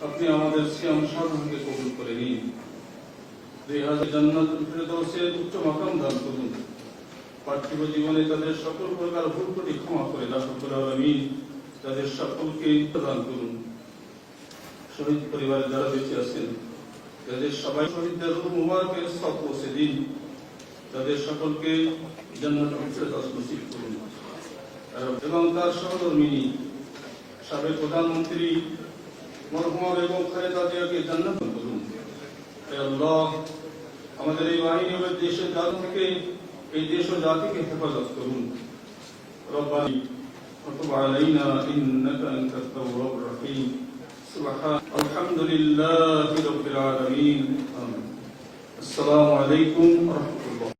আপনি আমাদের সিয়াম সাধনকে কবুল করে নিন। জান্নাতুল ফিরদাউসের উচ্চ মাকাম দান করুন। পার্থিব জীবনে তাদের সকল প্রকার ভুল ত্রুটি ক্ষমা করে রাব্বুল আলামিন তাদের সকলকে দান করুন। শহীদ পরিবারে যারা বেঁচে আছেন তাদের সবাই শহীদদের রূহ মুবারকের সওয়াব পৌঁছে দিন। তাদের সকলকে জান্নাতুল ফিরদাউস নসিব করুন এবং তার সহধর্মিনী সাবেক প্রধানমন্ত্রী মরহুমা বেগম খালেদা জিয়াকে জান্নাত দান করুন। হে আল্লাহ, আমাদের এই বাহিনী দেশের জাতি থেকে এই দেশ ও জাতিকে হেফাজত করুন। রব্বানা ওয়াতুব আলাইনা ইন্নাকা আনতাত তাওয়াবুর রহিম। আলহামদুলিল্লাহি রাব্বিল আলামিন। আসসালামু আলাইকুম ওয়া